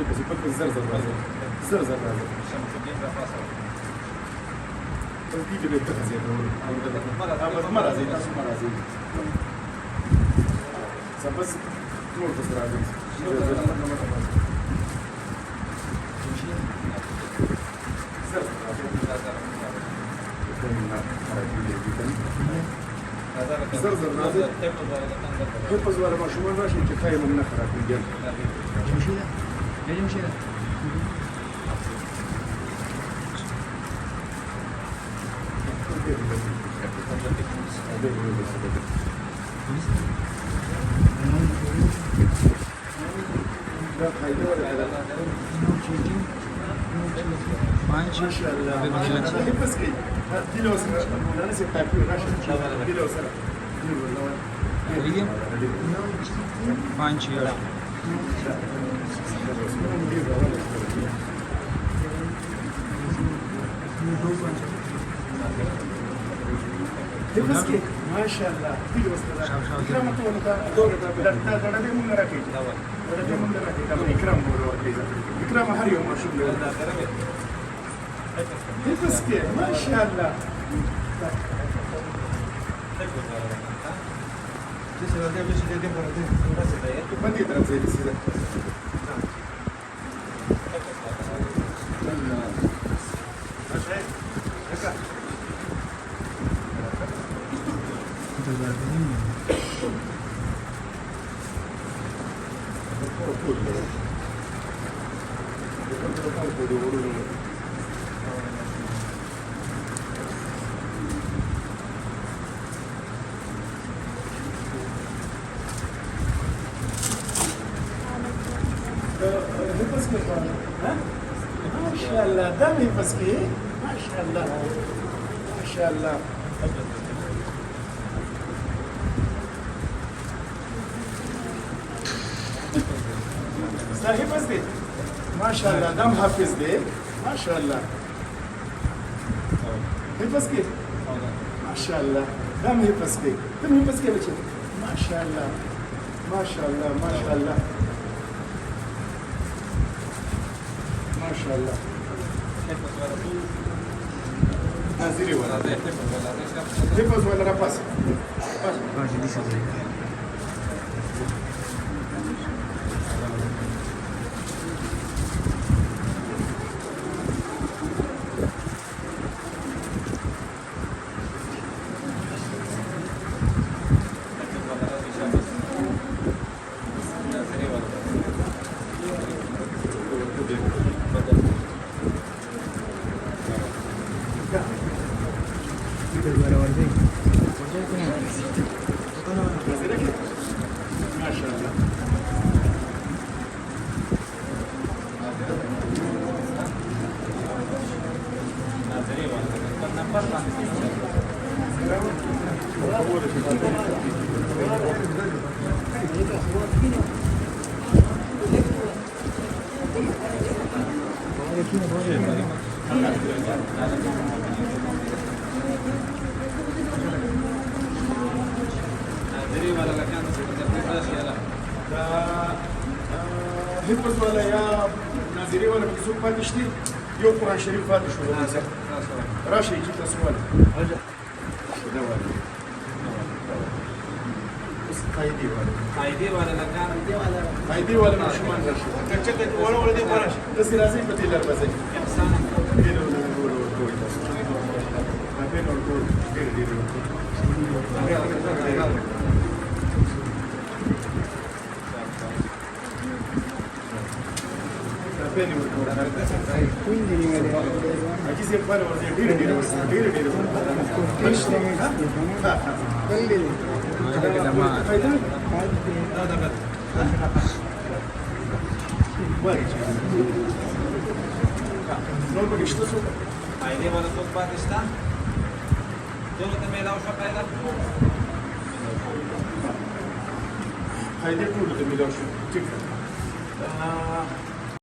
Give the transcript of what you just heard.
راځي په صفت کې زر راځي زر راځي شمس الدین رفاسه په دې کې به تاسو یې ما راځي تاسو ما راځي بس نور بس راځي زر راځي حفظ ولا مشروع راشي كفايه من نخرة في الجنة يمشي ده يمشي ده ما شاء الله في وسط إكرام دور ده من راكي ده من راكي ده إكرام بورو كذا إكرام هر يوم أشوف له هيفسكي ما شاء الله ما تقدر زي كذا ما شاء الله دم يفسكي ما شاء الله ما شاء الله صاحب بس دي ما شاء الله دم حافظ دي ما شاء الله يفسكي ما شاء الله دم يفسكي دم يفسكي بچه ما شاء الله ما شاء الله ما شاء الله ما شاء الله نازلي ولا حفظ ولا رقص ما شاء الله حفظ ولا يا ناظري ولا مكسوب فاتشتي يو قرآن شريف فاتش ولا راشي يجيب سؤال قايدي ولا مشمان تكتك ولا دي ولا بس لازم بديل البزي احسان ديرو كوي ما بين الكل ديرو quindi aquí se puede هيدي كله تميلوش